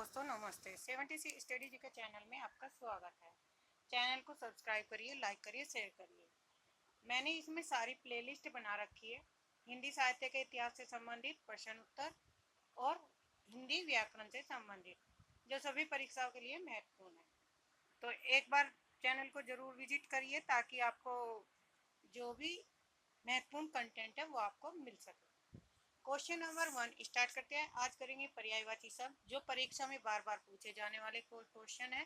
दोस्तों नमस्ते। 70 स्टडी जी के चैनल में आपका स्वागत है। चैनल को सब्सक्राइब करिए, लाइक करिए, शेयर करिए। मैंने इसमें सारी प्लेलिस्ट बना रखी है। हिंदी साहित्य के इतिहास से संबंधित प्रश्न उत्तर और हिंदी व्याकरण से संबंधित, जो सभी परीक्षाओं के लिए महत्वपूर्ण है। तो एक बार चैनल को जरूर विजिट करिए ताकि आपको जो भी महत्वपूर्ण कंटेंट है वो आपको मिल सके। क्वेश्चन नंबर 1 स्टार्ट करते हैं। आज करेंगे पर्यायवाची शब्द, जो परीक्षा में बार बार पूछे जाने वाले क्वेश्चन है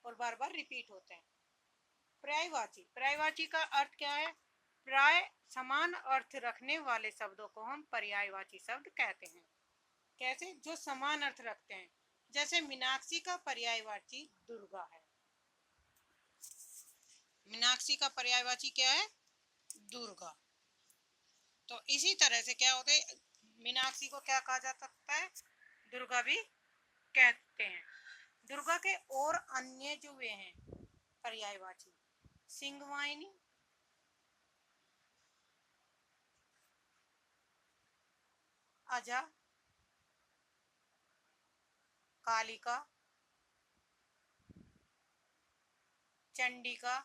और बार बार रिपीट होते हैं। पर्यायवाची का अर्थ क्या है? प्राय समान अर्थ रखने वाले शब्दों को हम पर्यायवाची शब्द कहते हैं। कैसे? जो समान अर्थ रखते हैं। जैसे मीनाक्षी का पर्यायवाची दुर्गा है। मीनाक्षी का पर्यायवाची क्या है? दुर्गा। तो इसी तरह से क्या होता है, मीनाक्षी को क्या कहा जा सकता है? दुर्गा भी कहते हैं। दुर्गा के और अन्य जो वे हैं पर्यायवाची, सिंहवाहिनी, अजा, कालिका, चंडिका,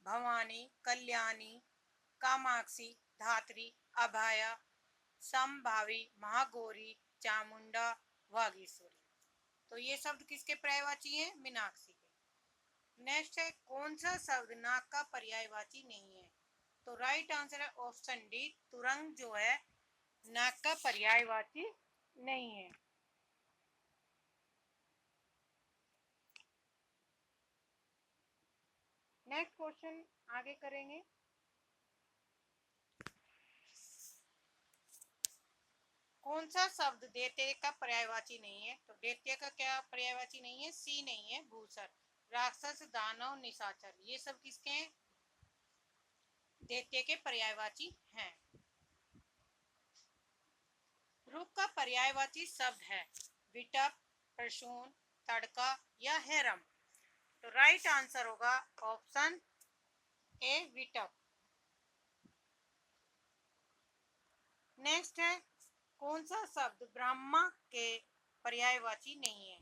भवानी, कल्याणी, कामाक्षी, धात्री, अभया, संभावी, महागौरी, चामुंडा, वागीश्वरी। तो ये शब्द किसके पर्यायवाची हैं? मीनाक्षी के। नेक्स्ट है, कौन सा शब्द नाक का पर्यायवाची नहीं है? तो राइट आंसर है ऑप्शन डी, तुरंग जो है नाक का पर्यायवाची नहीं है। नेक्स्ट क्वेश्चन आगे करेंगे। कौन सा शब्द दैत्य का पर्यायवाची नहीं है? तो दैत्य का क्या पर्यायवाची नहीं है? सी नहीं है, भूसर। राक्षस, दानव, निशाचर, ये सब किसके हैं? दैत्य के पर्यायवाची हैं। रुक का पर्यायवाची शब्द है विटप, प्रसून, तड़का या हेरम। तो राइट आंसर होगा ऑप्शन ए, विटप। नेक्स्ट है, कौन सा शब्द ब्रह्मा के पर्यायवाची नहीं है?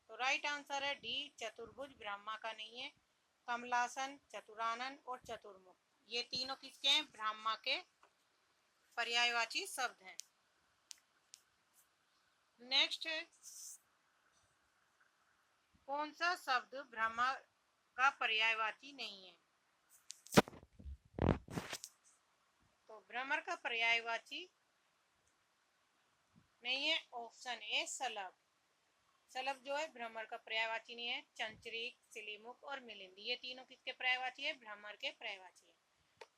तो राइट आंसर है डी, चतुर्भुज ब्रह्मा का नहीं है। कमलासन, चतुरानन और चतुर्मुख, ये तीनों किसके हैं? ब्रह्मा के पर्यायवाची शब्द हैं। नेक्स्ट है, कौन सा शब्द ब्रह्मा का पर्यायवाची नहीं है? तो भ्रमर का पर्यायवाची नहीं है, ऑप्शन ए, सलभ। सलभ जो है भ्रमर का पर्यायवाची नहीं है। चंचरीक, सिलीमुख और मिलिंद, ये तीनों किसके पर्यायवाची है? भ्रमर के पर्यायवाची है।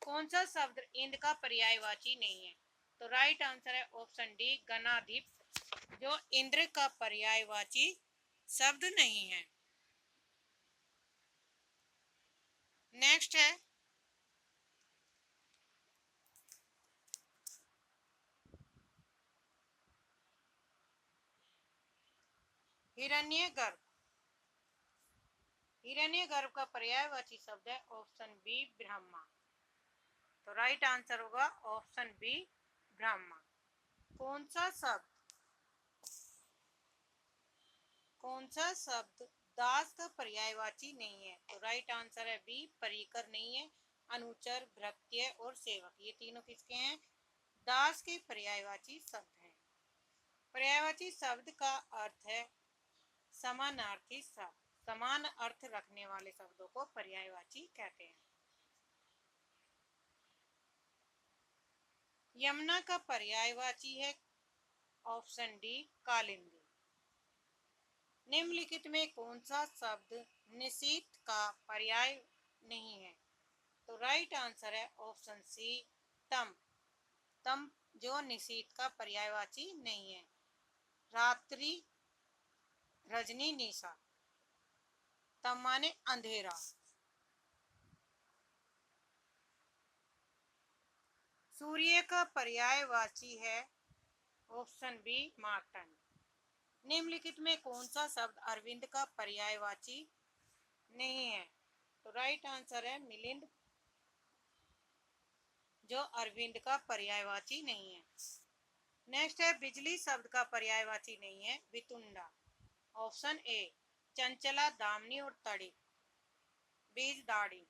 कौन सा शब्द इंद्र का पर्यायवाची नहीं है? तो राइट आंसर है ऑप्शन डी, गणाधिप, जो इंद्र का पर्यायवाची शब्द नहीं है। नेक्स्ट है, हिरण्यगर्भ। हिरण्यगर्भ का पर्यायवाची शब्द है ऑप्शन बी, ब्रह्मा। तो राइट आंसर होगा ऑप्शन बी, ब्रह्मा। कौन सा शब्द दास का पर्यायवाची नहीं है? तो राइट आंसर है बी, परिकर नहीं है। अनुचर, भृत्य और सेवक, ये तीनों किसके हैं? दास के पर्यायवाची शब्द हैं। पर्यायवाची शब्द का अर्थ है समानार्थी शब्द। समान अर्थ रखने वाले शब्दों को पर्यायवाची कहते हैं। यमुना का पर्यायवाची है ऑप्शन डी, कालिंदी। निम्नलिखित में कौन सा शब्द निशीथ का पर्याय नहीं है? तो राइट आंसर है ऑप्शन सी, तम। तम जो निशीथ का पर्यायवाची नहीं है। रात्रि, रजनी, निशा, तम माने अंधेरा। सूर्य का पर्यायवाची है ऑप्शन बी, मार्तंड। निम्नलिखित में कौन सा शब्द अरविंद का पर्यायवाची नहीं है? तो राइट आंसर है मिलिंद, जो अरविंद का पर्यायवाची नहीं है। नेक्स्ट है बिजली शब्द का पर्यायवाची नहीं है वितुंडा। ऑप्शन ए चंचला, दामनी और तड़ी, बीज दाढ़ी,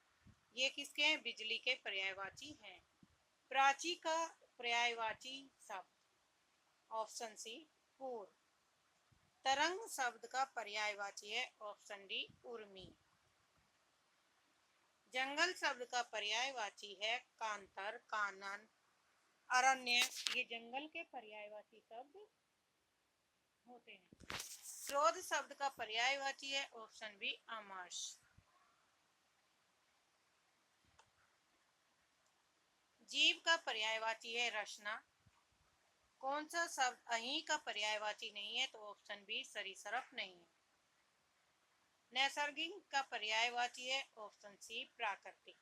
ये किसके हैं? बिजली के पर्यायवाची हैं। प्राची का पर्यायवाची शब्द, ऑप्शन सी पूर्व। तरंग शब्द का पर्यायवाची है, ऑप्शन डी उर्मी। जंगल शब्द का पर्यायवाची है कांतर, कानन, अरण्य, ये जंगल के पर्यायवाची शब्द होते हैं। क्रोध शब्द का पर्यायवाची है, ऑप्शन बी अमर्ष। जीव का पर्यायवाची है रचना। कौन सा शब्द अहीं का पर्यायवाची नहीं है? तो ऑप्शन बी सरीसृप नहीं है। नैसर्गिक का पर्यायवाची है, ऑप्शन सी प्राकृतिक।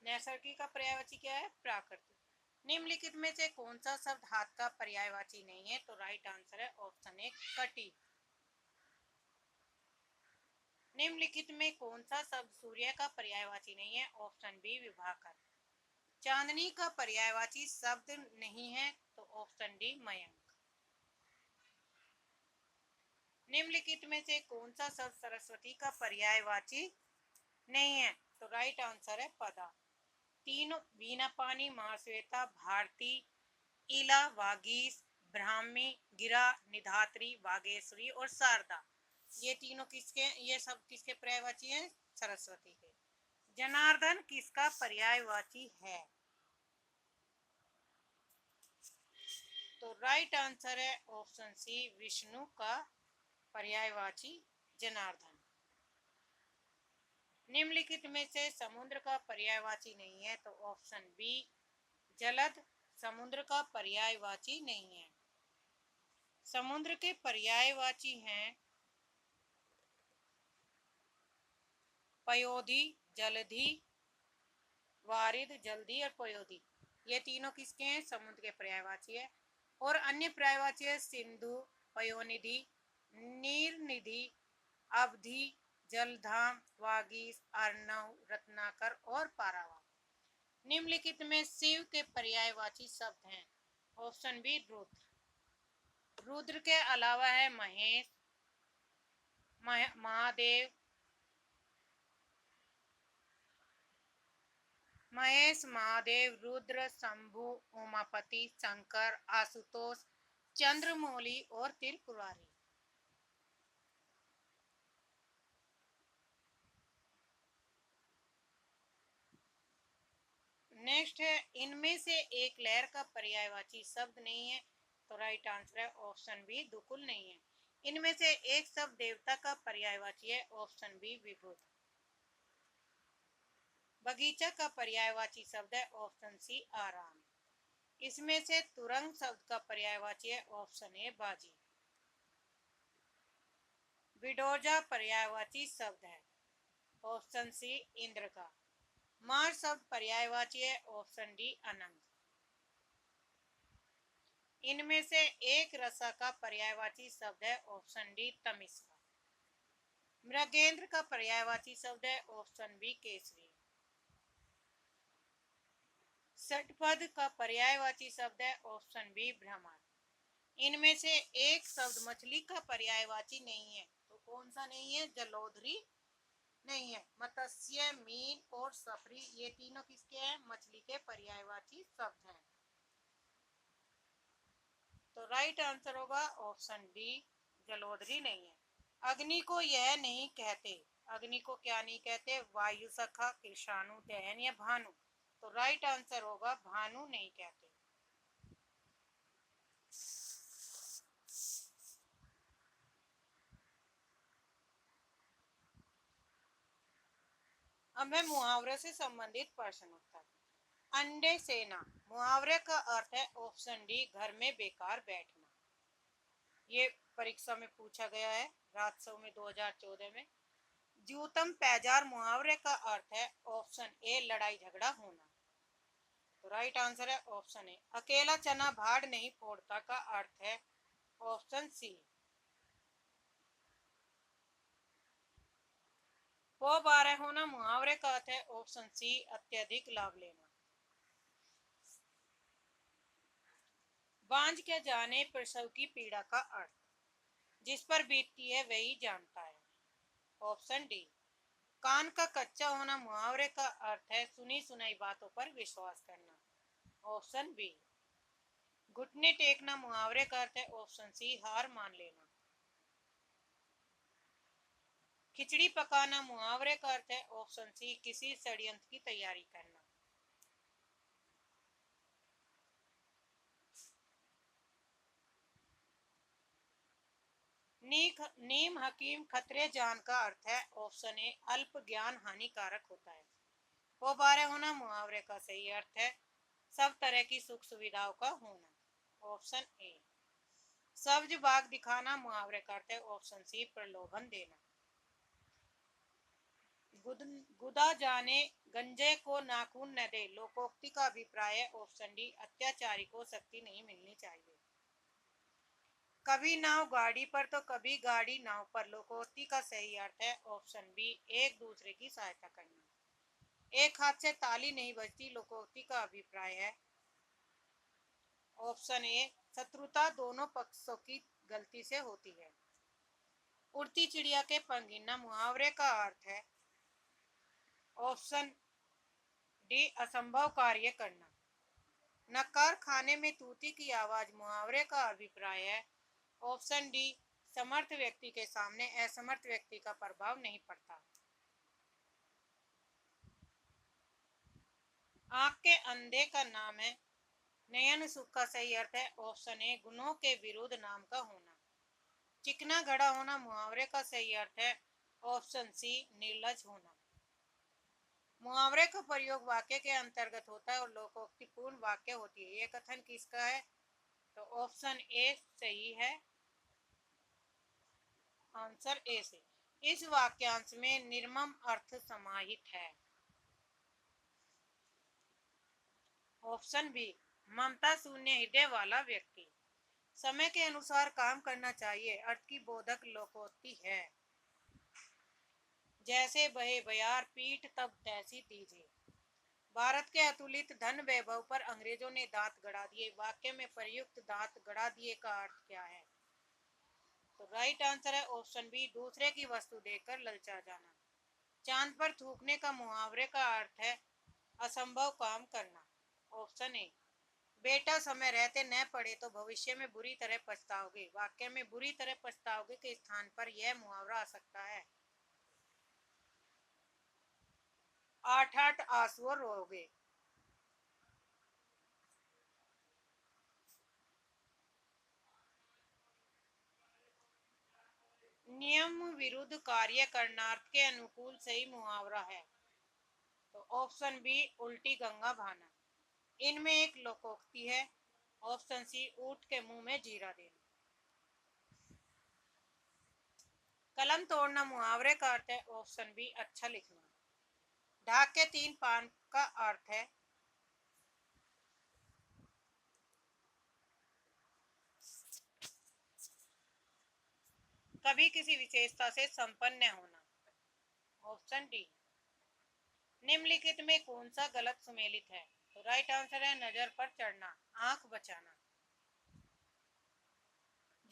नैसर्गिक का पर्यायवाची क्या है? प्राकृतिक। निम्नलिखित में से कौन सा शब्द हाथ का पर्यायवाची नहीं है? तो राइट आंसर है ऑप्शन ए कटी। निम्नलिखित में कौन सा शब्द सूर्य का पर्यायवाची नहीं है? Option B Vibhakar. चांदनी का पर्यायवाची शब्द नहीं है, तो ऑप्शन डी मयंक। निम्नलिखित में से कौन सा शब्द सरस्वती का पर्यायवाची नहीं है? तो राइट आंसर है पदा। तीनों वीणा पानी, महाश्वेता, भारती, इला, वागीश, ब्राह्मी, गिरा, निधात्री, वागेश्वरी और शारदा, ये तीनों किसके, ये सब किसके पर्यायवाची हैं? सरस्वती के। जनार्दन किसका पर्यायवाची है? तो राइट आंसर है ऑप्शन सी विष्णु का पर्यायवाची जनार्दन। निम्नलिखित में से समुद्र का पर्यायवाची नहीं है? तो ऑप्शन बी जलद समुद्र का पर्यायवाची नहीं है। समुद्र के पर्यायवाची हैं पयोधी, जलधि, वारिद, जल्दी और पयोधी, ये तीनों किसके हैं? समुद्र के पर्यायवाची है। और अन्य पर्यायवाची है सिंधु, पयोनिधि, नीरनिधि, अवधि, जलधाम, वागीश, अर्णव, रत्नाकर और पारावार। निम्नलिखित में शिव के पर्यायवाची शब्द हैं, ऑप्शन बी रुद्र। रुद्र के अलावा है महेश, महादेव, महेश, महादेव, रुद्र, शंभु, उमापति, शंकर, आशुतोष, चंद्रमौली और त्रिपुरारी। नेक्स्ट है इनमें से एक लहर का पर्यायवाची शब्द नहीं है, तो राइट आंसर है ऑप्शन बी दुकुल नहीं है। इनमें से एक शब्द देवता का पर्यायवाची है, ऑप्शन बी विभुत। बगीचा का पर्यायवाची शब्द है, ऑप्शन सी आराम। इसमें से तुरंग शब्द का पर्यायवाची है, ऑप्शन ए बाजी। विडोजा पर्यायवाची शब्द है, ऑप्शन सी इंद्र का। मार शब्द पर्यायवाची है, ऑप्शन डी अनंत। इनमें से एक रसा का पर्यायवाची शब्द है, ऑप्शन डी तमिश्रा। मृगेंद्र का पर्यायवाची शब्द है, ऑप्शन बी केसरी। षटपद का पर्यायवाची शब्द है, ऑप्शन बी भ्रमर। इनमें से एक शब्द मछली का पर्यायवाची नहीं है, तो कौन सा नहीं है? जलोधरी नहीं है। मत्स्य, मीन और सफरी, ये तीनों किसके हैं? मछली के पर्यायवाची शब्द हैं। तो राइट आंसर होगा ऑप्शन डी जलोधरी नहीं है। अग्नि को यह नहीं कहते, अग्नि को क्या नहीं कहते? वायु सखा, कृषाणु, दहन या भानु, तो राइट आंसर होगा भानु नहीं कहते। अब है मुहावरे से संबंधित प्रश्न उत्तर। अंडे सेना, मुहावरे का अर्थ है ऑप्शन डी घर में बेकार बैठना। ये परीक्षा में पूछा गया है राजसव में 2014 में। जूतम पैजार, मुहावरे का अर्थ है ऑप्शन ए लड़ाई झगड़ा होना। तो राइट आंसर है ऑप्शन ए। अकेला चना भाड़ नहीं फोड़ता का अर्थ है ऑप्शन सी। पो बारह होना मुहावरे का अर्थ है ऑप्शन सी अत्यधिक लाभ लेना। बांझ के जाने प्रसव की पीड़ा का अर्थ, जिस पर बीतती है वही जानता है। Option D. कान का कच्चा होना मुहावरे का अर्थ है सुनी सुनाई बातों पर विश्वास करना। Option B. घुटने टेकना मुहावरे का अर्थ है। ऑप्शन सी हार मान लेना। खिचड़ी पकाना मुहावरे का अर्थ है। ऑप्शन सी किसी षड्यंत्र की तैयारी करना। नीम हकीम खतरे जान का अर्थ है। ऑप्शन ए अल्प ज्ञान हानिकारक होता है। वो बारह होना मुहावरे का सही अर्थ है सब तरह की सुख सुविधाओं का होना। Option A. सब्ज बाग दिखाना मुहावरे का अर्थ है। ऑप्शन सी प्रलोभन देना। गुदा जाने गंजे को नाखून न दे लोकोक्ति का अभिप्राय है। ऑप्शन डी अत्याचारी को शक्ति नहीं मिलनी चाहिए। कभी नाव गाड़ी पर तो कभी गाड़ी नाव पर लोकोक्ति का सही अर्थ है। ऑप्शन बी एक दूसरे की सहायता करना। एक हाथ से ताली नहीं बजती लोकोक्ति का अभिप्राय है। ऑप्शन ए शत्रुता दोनों पक्षों की गलती से होती है। उड़ती चिड़िया के पंख गिनना मुहावरे का अर्थ है। ऑप्शन डी असंभव कार्य करना। नक्कार खाने में तूती की आवाज मुहावरे का अभिप्राय है। ऑप्शन डी समर्थ व्यक्ति के सामने असमर्थ व्यक्ति का प्रभाव नहीं पड़ता। आंख के अंधे का नाम है नयन सुख का सही अर्थ है। ऑप्शन ए गुणों के विरुद्ध नाम का होना। चिकना घड़ा होना मुहावरे का सही अर्थ है। ऑप्शन सी निर्लज होना। मुहावरे का प्रयोग वाक्य के अंतर्गत होता है और लोकोक्तिपूर्ण वाक्य होती है। यह कथन किसका है? तो ऑप्शन ए सही है। आंसर ए से। इस वाक्यांश में निर्मम अर्थ समाहित है। ऑप्शन बी ममता शून्य हृदय वाला व्यक्ति। समय के अनुसार काम करना चाहिए अर्थ की बोधक लोकोक्ति है। जैसे बहे बयार पीठ तब तैसी दीजिए। भारत के अतुलित धन वैभव पर अंग्रेजों ने दांत गड़ा दिए। वाक्य में प्रयुक्त दांत गड़ा दिए का अर्थ क्या है? तो राइट आंसर है ऑप्शन बी दूसरे की वस्तु देखकर ललचा जाना। चांद पर थूकने का मुहावरे का अर्थ है असंभव काम करना। Option A. बेटा समय रहते न पढ़े तो भविष्य में बुरी तरह पछताओगे। वाक्य में बुरी तरह पछताओगे के स्थान पर यह मुहावरा आ सकता है। आठ आठ आंसू रोगे। नियम विरुद्ध कार्य करनार्थ के अनुकूल सही मुहावरा है। तो ऑप्शन बी उल्टी गंगा बहाना। इनमें एक लोकोक्ति है। ऑप्शन सी ऊंट के मुंह में जीरा देना। कलम तोड़ना मुहावरे का अर्थ है। ऑप्शन बी अच्छा लिखना। ढाक के तीन पान का अर्थ है कभी किसी विशेषता से संपन्न होना। Option D. निम्नलिखित में कौन सा गलत सुमेलित है? तो राइट आंसर है नजर पर चढ़ना, आंख बचाना।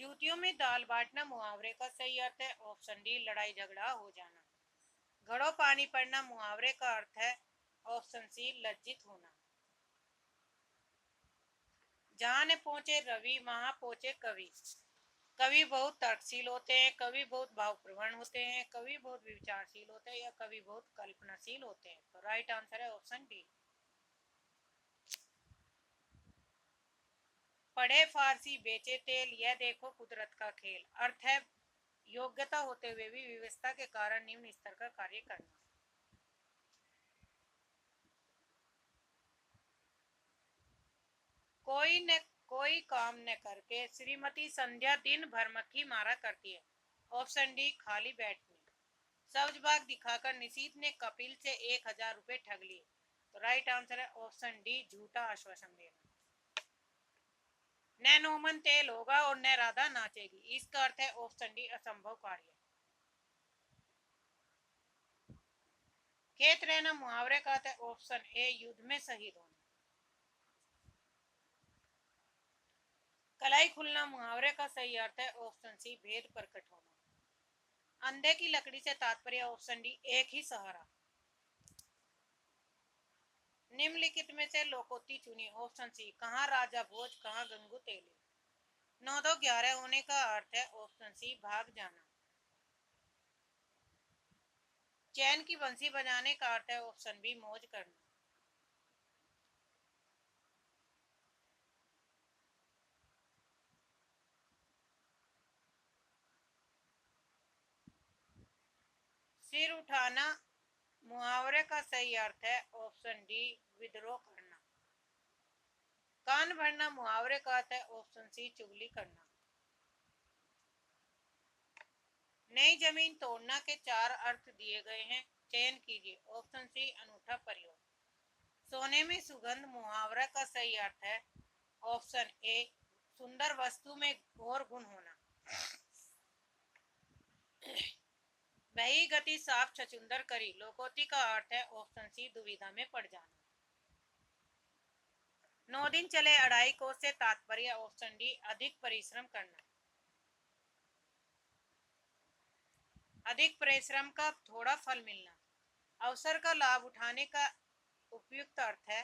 जूतियों में दाल बांटना मुहावरे का सही अर्थ है। ऑप्शन डी लड़ाई झगड़ा हो जाना। घड़ों पानी पड़ना मुहावरे का अर्थ है। ऑप्शन सी लज्जित होना। जहां न पहुंचे रवि वहां पहुंचे कवि। कवि बहुत तर्कशील होते हैं, कवि बहुत भावप्रवण होते हैं, कवि बहुत विचारशील होते हैं या कवि बहुत कल्पनाशील होते हैं। तो राइट आंसर है ऑप्शन डी। पढ़े फारसी बेचे तेल यह देखो कुदरत का खेल। अर्थ है योग्यता होते हुए भी व्यवस्था के कारण निम्न स्तर का कार्य करना। कोई काम न करके श्रीमती संध्या दिन भर मक्खी मारा करती है। ऑप्शन डी खाली बैठने। सब्जबाग दिखाकर निशीथ ने कपिल से 1000 रुपए ठग लिए। तो राइट आंसर है ऑप्शन डी झूठा आश्वासन देना। न नोमन तेल होगा और न राधा नाचेगी। इसका अर्थ है ऑप्शन डी असंभव कार्य। खेत रहना मुहावरे का अर्थ है ऑप्शन ए युद्ध में शहीद होना। कलाई खुलना मुहावरे का सही अर्थ है ऑप्शन सी भेद प्रकट होना। अंधे की लकड़ी से तात्पर्य ऑप्शन डी एक ही सहारा। निम्नलिखित में से लोकोक्ति चुनी ऑप्शन सी कहाँ राजा भोज कहाँ गंगू तेली। 9-2-11 होने का अर्थ है ऑप्शन सी भाग जाना। चैन की बंसी बजाने का अर्थ है ऑप्शन बी मौज करना। सिर उठाना मुहावरे का सही अर्थ है ऑप्शन डी विद्रोह करना। कान भरना मुहावरे का अर्थ है ऑप्शन सी चुगली करना। नई जमीन तोड़ना के 4 अर्थ दिए गए हैं, चयन कीजिए। ऑप्शन सी अनूठा प्रयोग। सोने में सुगंध मुहावरा का सही अर्थ है ऑप्शन ए सुंदर वस्तु में घोर गुण होना। वही गति साफ छचुंदर करी लोकोक्ति का अर्थ है ऑप्शन सी दुविधा में पड़ जाना। 9 दिन चले अढ़ाई कोस से तात्पर्य ऑप्शन डी अधिक परिश्रम करना। अधिक परिश्रम का थोड़ा फल मिलना। अवसर का लाभ उठाने का उपयुक्त अर्थ है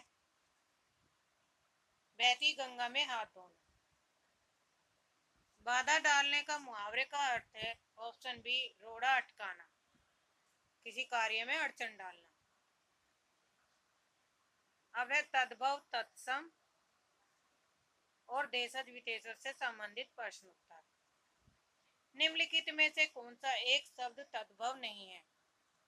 बहती गंगा में हाथ धोना। बाधा डालने का मुहावरे का अर्थ है ऑप्शन बी रोड़ा अटकाना, किसी कार्य में अड़चन डालना। अब है तद्भव तत्सम और देशज विशेषज से संबंधित प्रश्न उत्तर। निम्नलिखित में से कौन सा एक शब्द तद्भव नहीं है?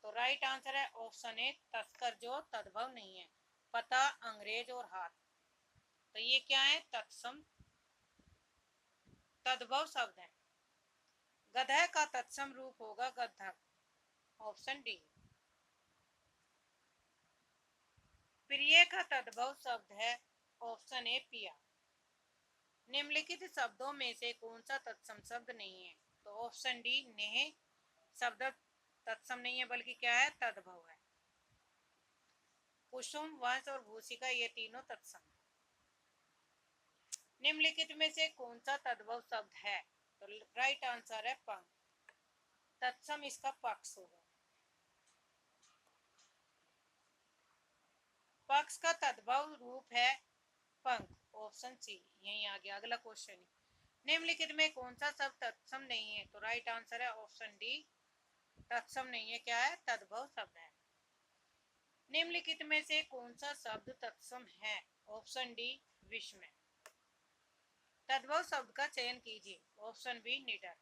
तो राइट आंसर है ऑप्शन ए तस्कर, जो तद्भव नहीं है। पता, अंग्रेज और हाथ, तो ये क्या है? तत्सम तद्भव शब्द है। गधा का तत्सम रूप होगा गद्धक, ऑप्शन डी। प्रिय का तद्भव शब्द है ऑप्शन ए पिया। निम्नलिखित शब्दों में से कौन सा तत्सम शब्द नहीं है? तो ऑप्शन डी नेह शब्द तत्सम नहीं है बल्कि क्या है? तद्भव है। कुसुम, वंश और भूषिका ये तीनों तत्सम। निम्नलिखित में से कौन सा तद्भव शब्द है? तो राइट आंसर है पंख, तत्सम इसका पक्ष होगा। पक्ष का तद्भव रूप है पंख, ऑप्शन सी। यही आ गया अगला क्वेश्चन। निम्नलिखित में कौन सा शब्द तत्सम नहीं है? तो राइट आंसर है ऑप्शन डी तत्सम नहीं है, क्या है? तद्भव शब्द है। निम्नलिखित में से कौन सा शब्द तत्सम है? ऑप्शन डी विस्मय। तद्भव शब्द का चयन कीजिए। ऑप्शन बी निडर।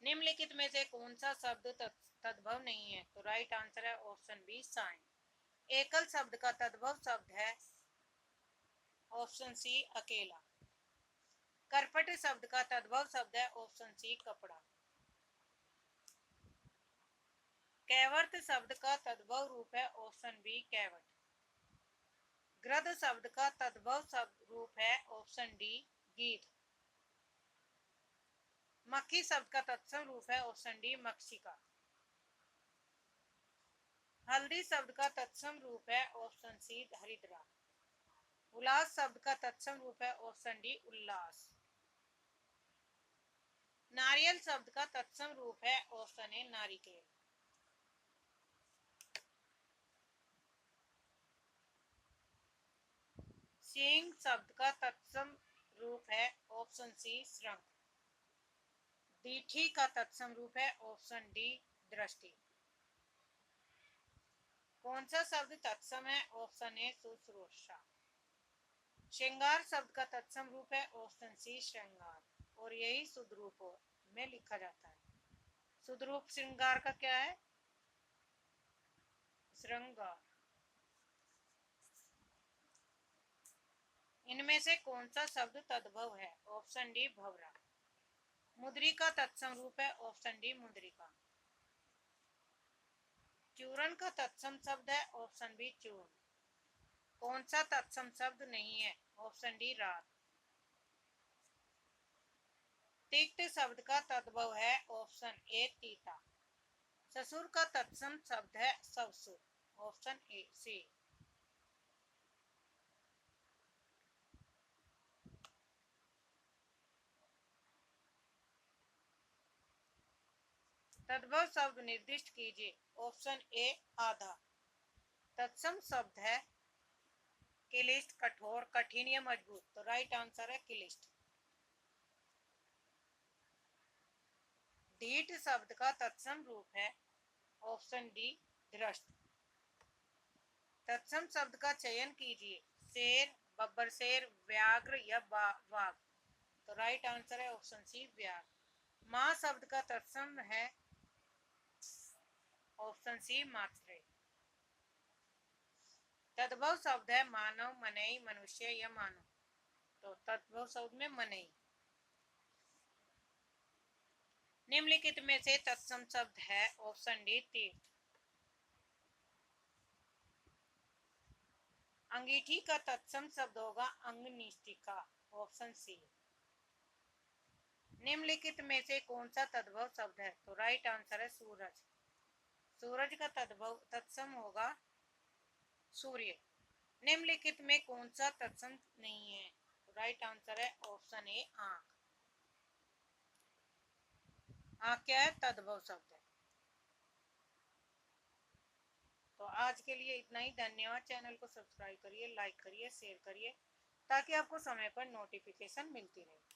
निम्नलिखित में से कौन सा शब्द तद्भव नहीं है? तो राइट आंसर है ऑप्शन बी साइन। एकल शब्द का तद्भव शब्द है ऑप्शन सी अकेला। करपट शब्द का तद्भव शब्द है ऑप्शन सी कपड़ा। कैवर्त शब्द का तद्भव रूप है ऑप्शन बी कैवट। गृध शब्द का तद्भव शब्द रूप है ऑप्शन डी गीध। मक्खी शब्द का तत्सम रूप है ऑप्शन डी मक्षिका। हल्दी शब्द का तत्सम रूप है ऑप्शन सी हरिद्रा। उल्लास शब्द का तत्सम रूप है ऑप्शन डी उल्लास। नारियल शब्द का तत्सम रूप है ऑप्शन ए नारिकेल। सिंह शब्द का तत्सम रूप है ऑप्शन सी श्रृंग। दीठी का तत्सम रूप है ऑप्शन डी दृष्टि। कौन सा शब्द तत्सम है? ऑप्शन ए शुश्रूषा। श्रृंगार शब्द का तत्सम रूप है ऑप्शन सी श्रृंगार, और यही शुद्ध रूप में लिखा जाता है। शुद्ध रूप श्रृंगार का क्या है? श्रृंगार। इनमें से कौन सा शब्द तद्भव है? ऑप्शन डी भवरा। मुद्री का तत्सम रूप है ऑप्शन डी मुद्रिका। चूरण का तत्सम शब्द है ऑप्शन बी चूर्ण। कौन सा तत्सम शब्द नहीं है? ऑप्शन डी रात। तिक्त शब्द का तद्भव है ऑप्शन ए तीता। ससुर का तत्सम शब्द है ससुर, ऑप्शन ए सी। तद्भव शब्द निर्दिष्ट कीजिए, ऑप्शन ए आधा। तत्सम शब्द है क्लिष्ट, कठोर, कठिन या मजबूत, तो राइट आंसर है क्लिष्ट। ढीठ शब्द का तत्सम रूप है ऑप्शन डी धृष्ट। तत्सम शब्द का चयन कीजिए, शेर, बब्बर शेर, व्याघ्र या वाघ, तो राइट आंसर है ऑप्शन सी व्याघ्र। माँ शब्द का तत्सम है ऑप्शन सी मात्रेय। तद्भव शब्द है मानव, मनई, मनुष्य या मानव, तो तद्भव शब्द में मनई। निम्नलिखित में से तत्सम शब्द है ऑप्शन डी तीर्थ। अंगीठी का तत्सम शब्द होगा अंगनिष्ठिका, ऑप्शन सी। निम्नलिखित में से कौन सा तद्भव शब्द है, तो राइट आंसर है सूरज। सूरज का तद्भव तत्सम होगा सूर्य। निम्नलिखित में कौन सा तत्सम नहीं है, तो राइट आंसर है ऑप्शन ए आंख। आंख क्या है, तद्भव शब्द है। तो आज के लिए इतना ही, धन्यवाद। चैनल को सब्सक्राइब करिए, लाइक करिए, शेयर करिए, ताकि आपको समय पर नोटिफिकेशन मिलती रहे।